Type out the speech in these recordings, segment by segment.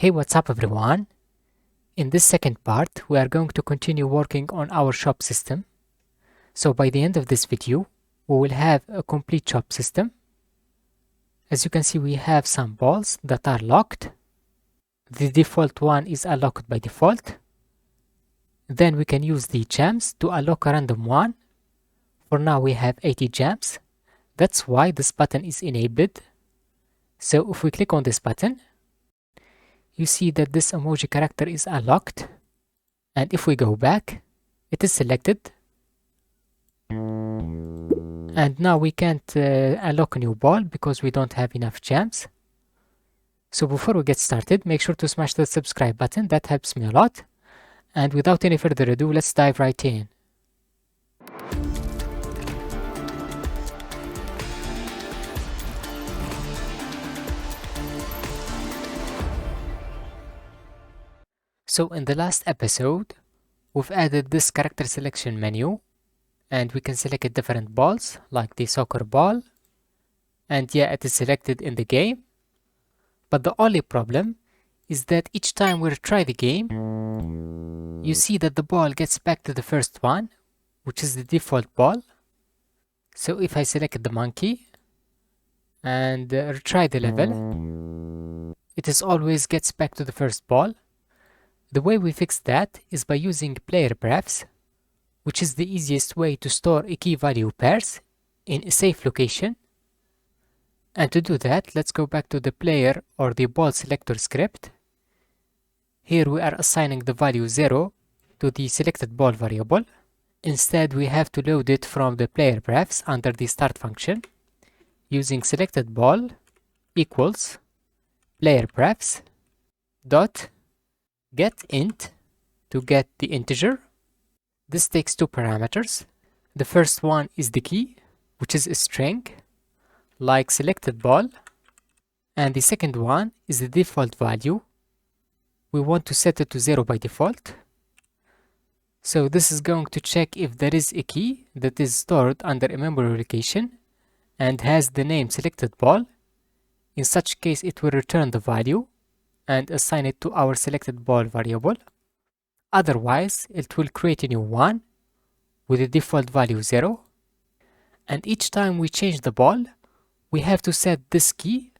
Hey, what's up everyone? In this second part, we are going to continue working on our shop system. So by the end of this video, we will have a complete shop system. As you can see, we have some balls that are locked. The default one is unlocked by default. Then we can use the gems to unlock a random one. For now, we have 80 gems. That's why this button is enabled. So if we click on this button, you see that this emoji character is unlocked, and if we go back, it is selected, and now we can't unlock a new ball because we don't have enough gems. So before we get started, make sure to smash that subscribe button, that helps me a lot. And without any further ado, let's dive right in. So in the last episode, we've added this character selection menu, and we can select different balls like the soccer ball, and yeah, it is selected in the game. But the only problem is that each time we retry the game, you see that the ball gets back to the first one, which is the default ball. So if I select the monkey and retry the level, it is always gets back to the first ball. The way we fix that is by using player paths, which is the easiest way to store a key value pairs in a safe location. And to do that, let's go back to the player or the ball selector script. Here we are assigning the value 0 to the selected ball variable. Instead, we have to load it from the player paths under the start function using selected ball equals player paths dot get int to get the integer. This takes two parameters. The first one is the key, which is a string like selected ball, and the second one is the default value. We want to set it to 0 by default. So this is going to check if there is a key that is stored under a memory location and has the name selected ball. In such case, it will return the value and assign it to our selected ball variable. Otherwise, it will create a new one with the default value 0. And each time we change the ball, we have to set this key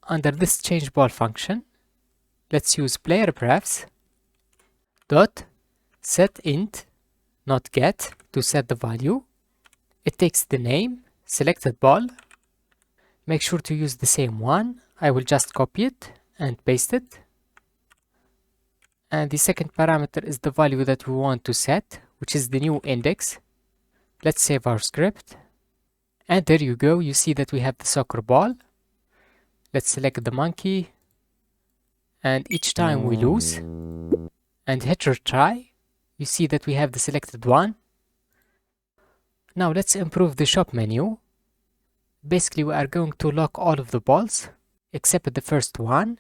under this change ball function. Let's use player paths dot set int, not get, to set the value. It takes the name selected ball. Make sure to use the same one. I will just copy it and paste it. And the second parameter is the value that we want to set, which is the new index. Let's save our script. And there you go, you see that we have the soccer ball. Let's select the monkey. And each time we lose and hit retry, you see that we have the selected one. Now let's improve the shop menu. Basically, we are going to lock all of the balls except the first one.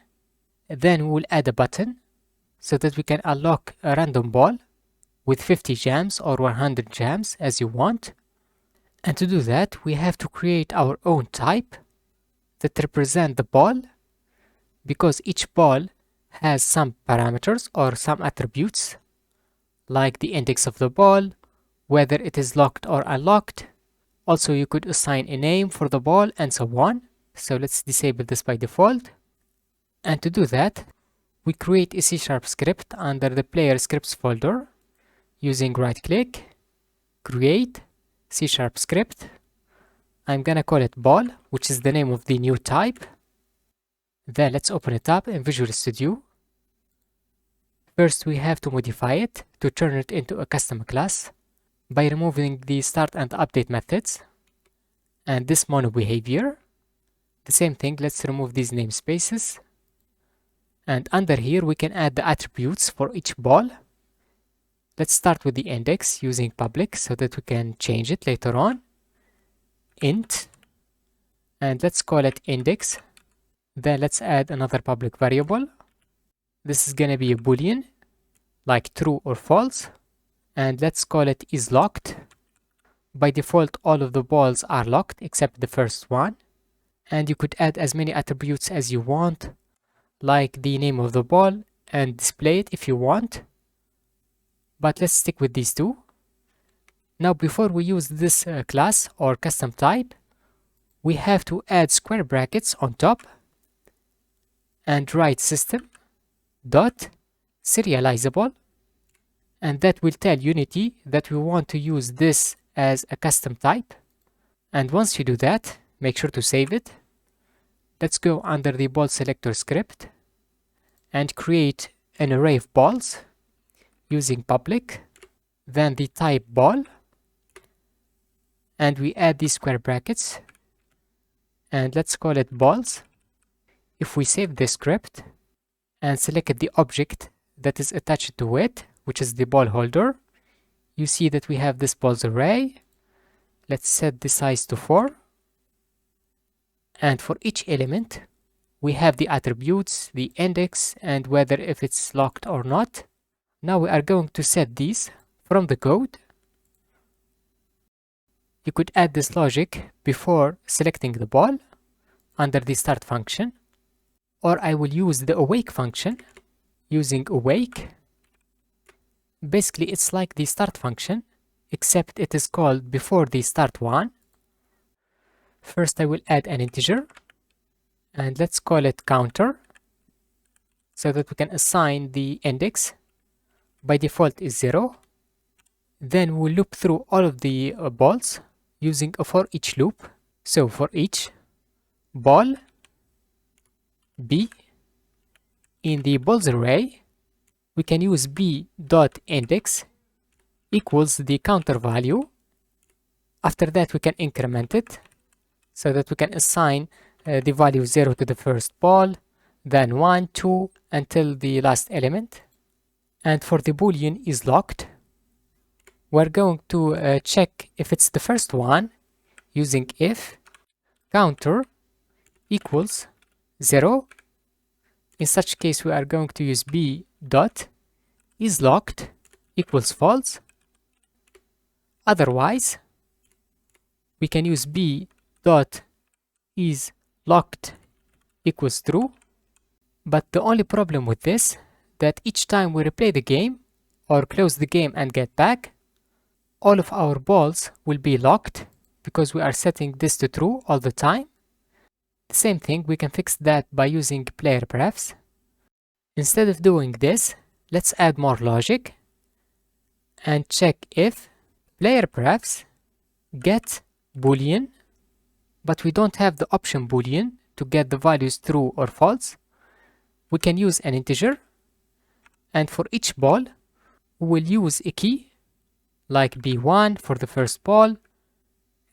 Then we will add a button so that we can unlock a random ball with 50 gems or 100 gems as you want. And to do that, we have to create our own type that represent the ball, because each ball has some parameters or some attributes like the index of the ball, whether it is locked or unlocked. Also, you could assign a name for the ball and so on. So let's disable this by default. And to do that, we create a C# script under the player scripts folder using right click, create C# script. I'm gonna call it ball, which is the name of the new type. Then let's open it up in Visual Studio. First, we have to modify it to turn it into a custom class by removing the start and update methods and this mono behavior. The same thing, let's remove these namespaces. And under here, we can add the attributes for each ball. Let's start with the index using public so that we can change it later on. Int, and let's call it index. Then let's add another public variable. This is gonna be a boolean, like true or false. And let's call it is locked. By default, all of the balls are locked except the first one. And you could add as many attributes as you want, like the name of the ball and display it if you want. But let's stick with these two. Now before we use this class or custom type, we have to add square brackets on top and write system dot serializable, and that will tell Unity that we want to use this as a custom type. And once you do that, make sure to save it. Let's go under the ball selector script and create an array of balls using public, then the type ball, and we add these square brackets, and let's call it balls. If we save the script and select the object that is attached to it, which is the ball holder, you see that we have this balls array. Let's set the size to 4. And for each element, we have the attributes, the index, and whether if it's locked or not. Now we are going to set these from the code. You could add this logic before selecting the ball under the start function, or I will use the awake function using awake. Basically, it's like the start function, except it is called before the start one. First, I will add an integer, and let's call it counter, so that we can assign the index. By default is 0. Then we'll loop through all of the balls using a for each loop. So for each ball B in the balls array, we can use b.index equals the counter value. After that, we can increment it so that we can assign the value 0 to the first ball, then 1, 2 until the last element. And for the boolean is locked, we're going to check if it's the first one using if counter equals 0. In such case, we are going to use b dot is locked equals false. Otherwise, we can use b dot is locked equals true. But the only problem with this, that each time we replay the game or close the game and get back, all of our balls will be locked because we are setting this to true all the time. The same thing, we can fix that by using player prefs. Instead of doing this, let's add more logic and check if player prefs get boolean, but we don't have the option boolean to get the values true or false. We can use an integer, and for each ball, we will use a key like b1 for the first ball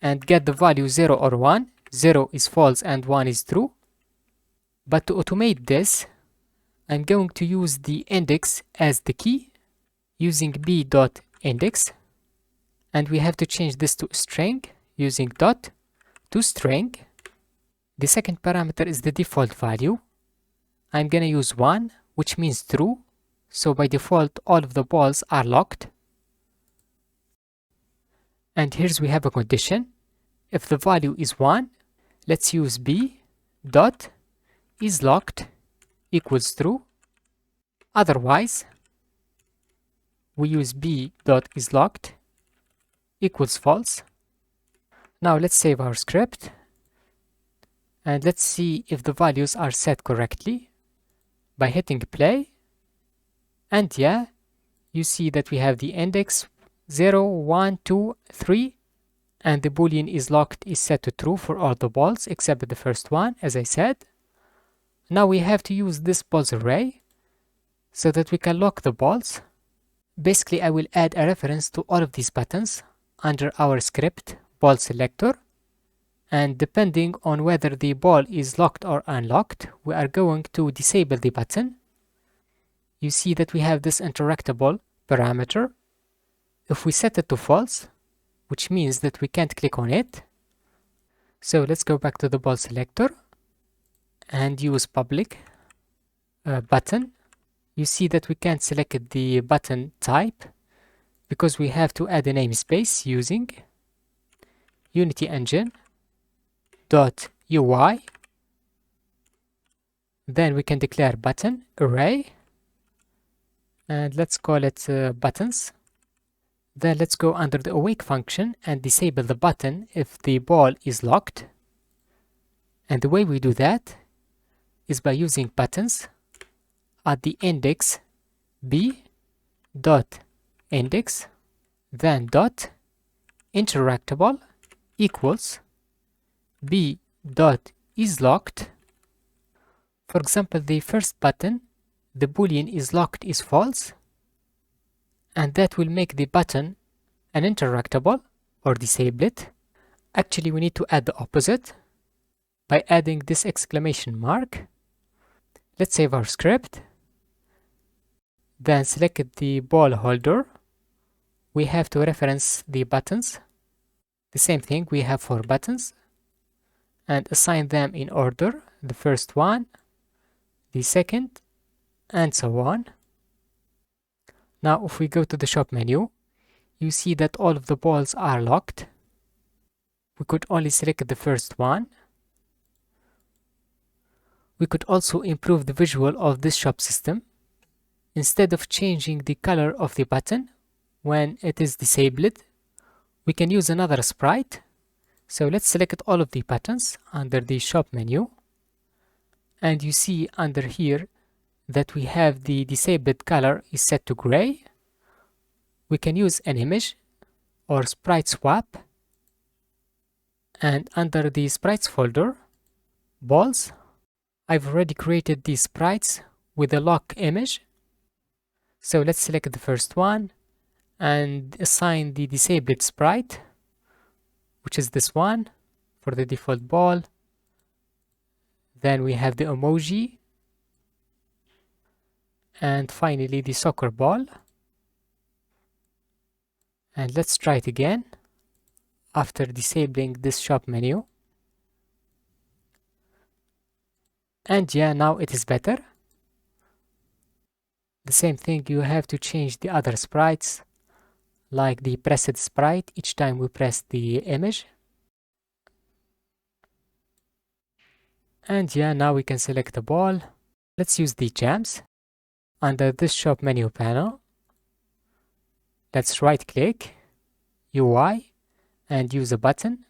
and get the value 0 or 1. 0 is false and 1 is true. But to automate this, I'm going to use the index as the key using b.index, and we have to change this to string using dot to string. The second parameter is the default value. I'm gonna use 1, which means true, so by default all of the balls are locked. And here's we have a condition. If the value is 1, let's use b dot is locked equals true. Otherwise, we use b dot is locked equals false. Now let's save our script and let's see if the values are set correctly by hitting play. And yeah, you see that we have the index 0, 1, 2, 3, and the boolean is locked is set to true for all the balls except the first one, as I said. Now we have to use this balls array so that we can lock the balls. Basically, I will add a reference to all of these buttons under our script ball selector, and depending on whether the ball is locked or unlocked, we are going to disable the button. You see that we have this interactable parameter. If we set it to false, which means that we can't click on it. So let's go back to the ball selector and use public button. You see that we can't select the button type because we have to add a namespace using Unity Engine .ui Then we can declare button array, and let's call it buttons. Then let's go under the awake function and disable the button if the ball is locked. And the way we do that is by using buttons at the index b dot index, then dot interactable equals b dot is locked. For example, the first button, the boolean is locked is false, and that will make the button an interactable or disable it. Actually, we need to add the opposite by adding this exclamation mark. Let's save our script. Then select the ball holder. We have to reference the buttons. The same thing we have for buttons, and assign them in order. The first one, the second, and so on. Now if we go to the shop menu, you see that all of the balls are locked. We could only select the first one. We could also improve the visual of this shop system. Instead of changing the color of the button when it is disabled, we can use another sprite. So let's select all of the buttons under the shop menu, and you see under here that we have the disabled color is set to gray. We can use an image or sprite swap, and under the sprites folder, balls, I've already created these sprites with a lock image. So let's select the first one and assign the disabled sprite, which is this one for the default ball. Then we have the emoji, and finally the soccer ball. And let's try it again after disabling this shop menu. And yeah, now it is better. The same thing, you have to change the other sprites, like the pressed sprite each time we press the image. And yeah, now we can select the ball. Let's use the gems. Under this shop menu panel, let's right click, UI, and use a button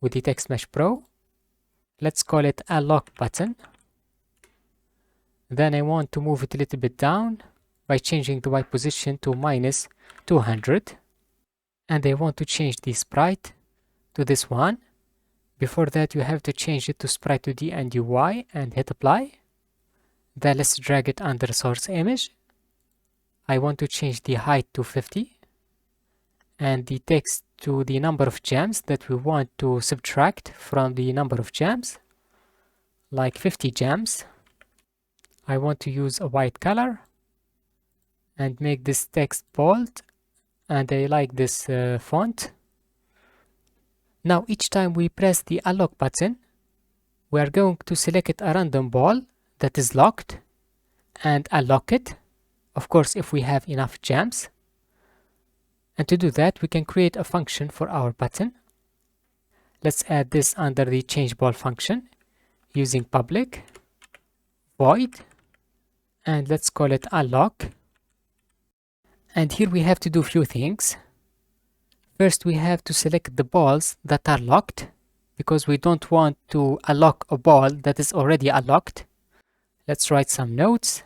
with the Text Mesh Pro. Let's call it a lock button. Then I want to move it a little bit down by changing the white position to -200. And I want to change the sprite to this one. Before that, you have to change it to sprite 2D and UI and hit apply. Then let's drag it under source image. I want to change the height to 50 and the text to the number of gems that we want to subtract from the number of gems, like 50 gems. I want to use a white color and make this text bold, and I like this font. Now each time we press the unlock button, we are going to select a random ball that is locked and unlock it, of course if we have enough gems. And to do that, we can create a function for our button. Let's add this under the change ball function using public void, and let's call it unlock. And here we have to do a few things. First, we have to select the balls that are locked, because we don't want to unlock a ball that is already unlocked. Let's write some notes.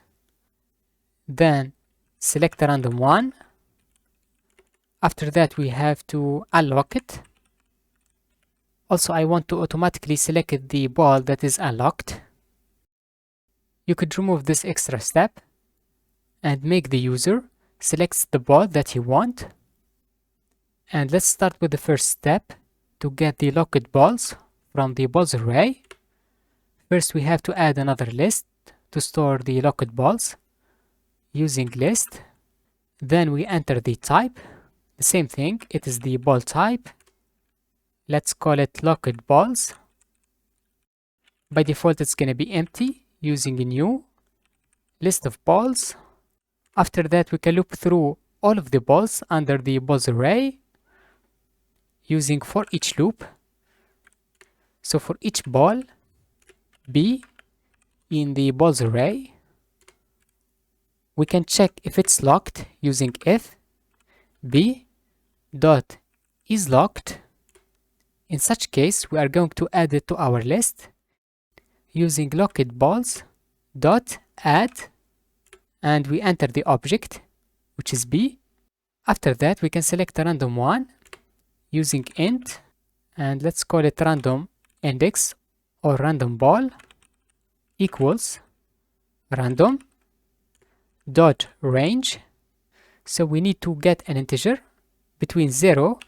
Then select a random one. After that, we have to unlock it. Also, I want to automatically select the ball that is unlocked. You could remove this extra step and make the user select the ball that you want. And let's start with the first step to get the locked balls from the balls array. First, we have to add another list to store the locked balls using list. Then we enter the type. The same thing, it is the ball type. Let's call it locked balls. By default, it's going to be empty using a new list of balls. After that, we can loop through all of the balls under the balls array using for each loop. So for each ball, B in the balls array, we can check if it's locked using if b dot is locked. In such case, we are going to add it to our list using locked balls dot add, and we enter the object, which is b. After that, we can select a random one using int, and let's call it random index or random ball equals random dot range. So we need to get an integer between 0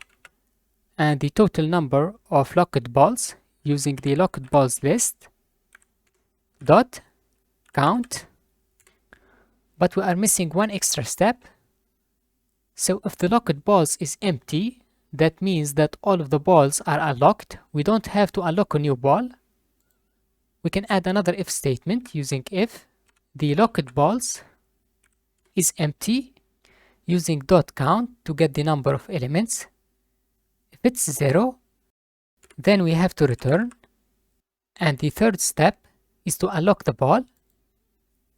and the total number of locked balls using the locked balls list dot count. But we are missing one extra step. So if the locked balls is empty, that means that all of the balls are unlocked. We don't have to unlock a new ball. We can add another if statement using if the locked balls is empty using dot count to get the number of elements. If it's 0, then we have to return. And the third step is to unlock the ball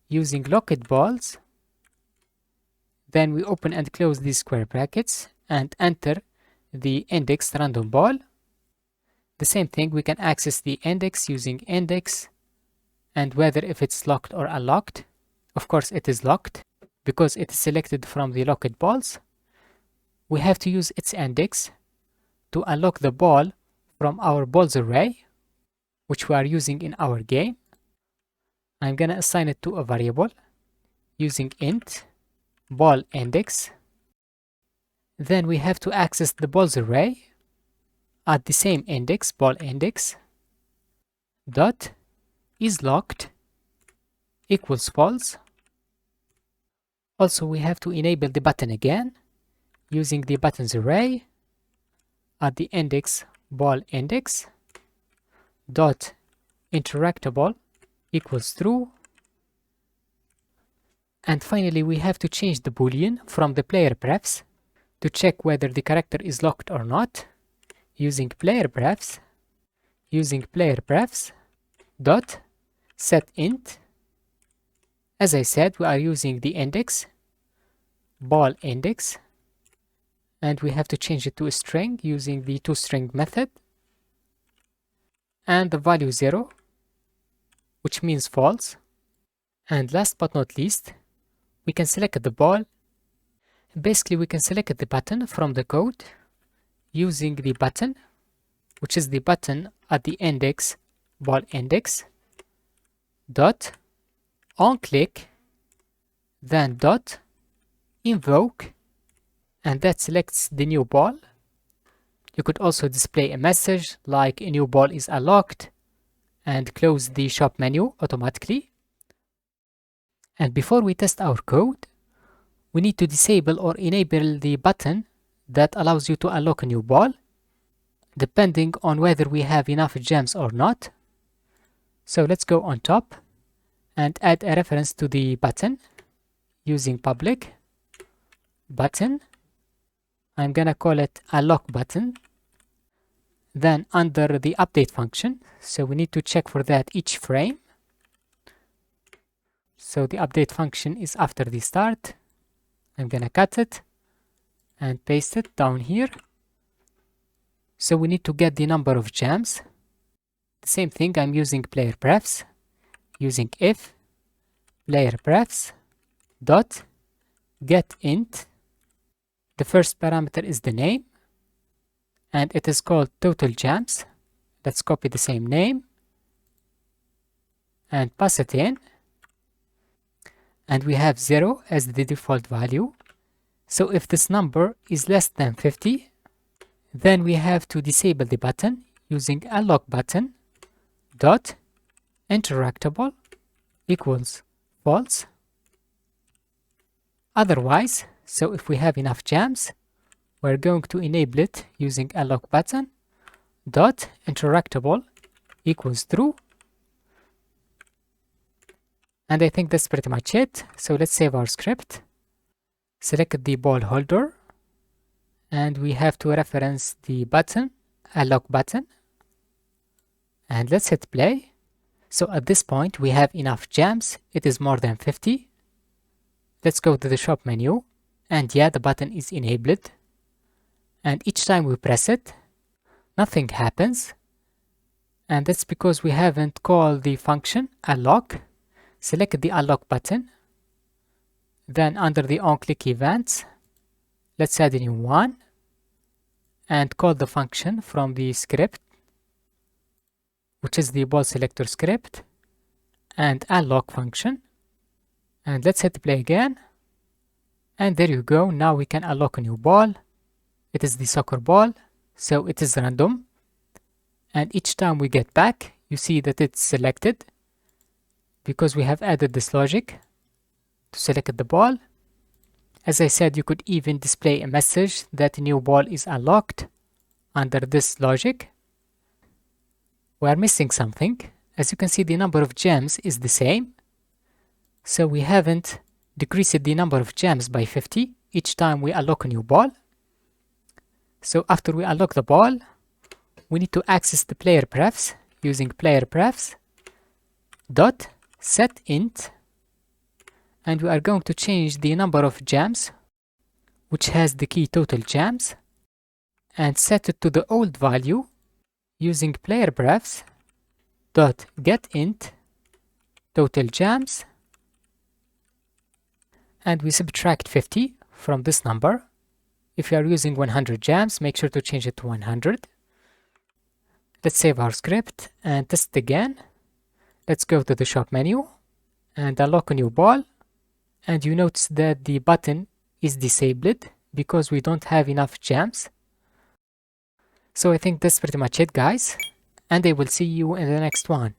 using locked balls. Then we open and close these square brackets and enter the index random ball. The same thing, we can access the index using index and whether if it's locked or unlocked. Of course it is locked because it is selected from the locked balls. We have to use its index to unlock the ball from our balls array, which we are using in our game. I'm gonna assign it to a variable using int ball index. Then we have to access the balls array at the same index, ball index dot is locked equals false. Also, we have to enable the button again using the buttons array at the index ball index dot interactable equals true. And finally, we have to change the boolean from the player prefs to check whether the character is locked or not using player prefs dot set int. As I said, we are using the index ball index and we have to change it to a string using the toString method, and the value 0, which means false. And last but not least, we can select the ball. Basically, we can select the button from the code using the button, which is the button at the index ball index dot on click, then dot invoke, and that selects the new ball. You could also display a message like a new ball is unlocked and close the shop menu automatically. And before we test our code, we need to disable or enable the button that allows you to unlock a new ball, depending on whether we have enough gems or not. So let's go on top and add a reference to the button using public button. I'm gonna call it unlock button. Then under the update function, so we need to check for that each frame. So the update function is after the start. I'm gonna cut it and paste it down here. So we need to get the number of gems. The same thing, I'm using player prefs using if player prefs dot get int. The first parameter is the name and it is called total gems. Let's copy the same name and pass it in. And we have 0 as the default value. So if this number is less than 50, then we have to disable the button using unlock button dot interactable equals false. Otherwise, so if we have enough gems, we're going to enable it using unlock button dot interactable equals true. And I think that's pretty much it. So let's save our script. Select the ball holder and we have to reference the button, unlock button. And let's hit play. So at this point we have enough gems. It is more than 50. Let's go to the shop menu, and yeah, the button is enabled. And each time we press it, nothing happens. And that's because we haven't called the function unlock. Select the unlock button. Then under the on-click events, let's add a new one and call the function from the script, which is the ball selector script, and unlock function. And let's hit play again. And there you go. Now we can unlock a new ball. It is the soccer ball, so it is random. And each time we get back, you see that it's selected because we have added this logic to select the ball. As I said, you could even display a message that a new ball is unlocked under this logic. We are missing something. As you can see, the number of gems is the same. So we haven't decreased the number of gems by 50 each time we unlock a new ball. So after we unlock the ball, we need to access the player prefs using player prefs dot set int, and we are going to change the number of gems, which has the key total gems, and set it to the old value using player prefs dot get int total gems, and we subtract 50 from this number. If you are using 100 gems, make sure to change it to 100. Let's save our script and test again. Let's go to the shop menu and unlock a new ball. And you notice that the button is disabled because we don't have enough gems. So I think that's pretty much it, guys. And I will see you in the next one.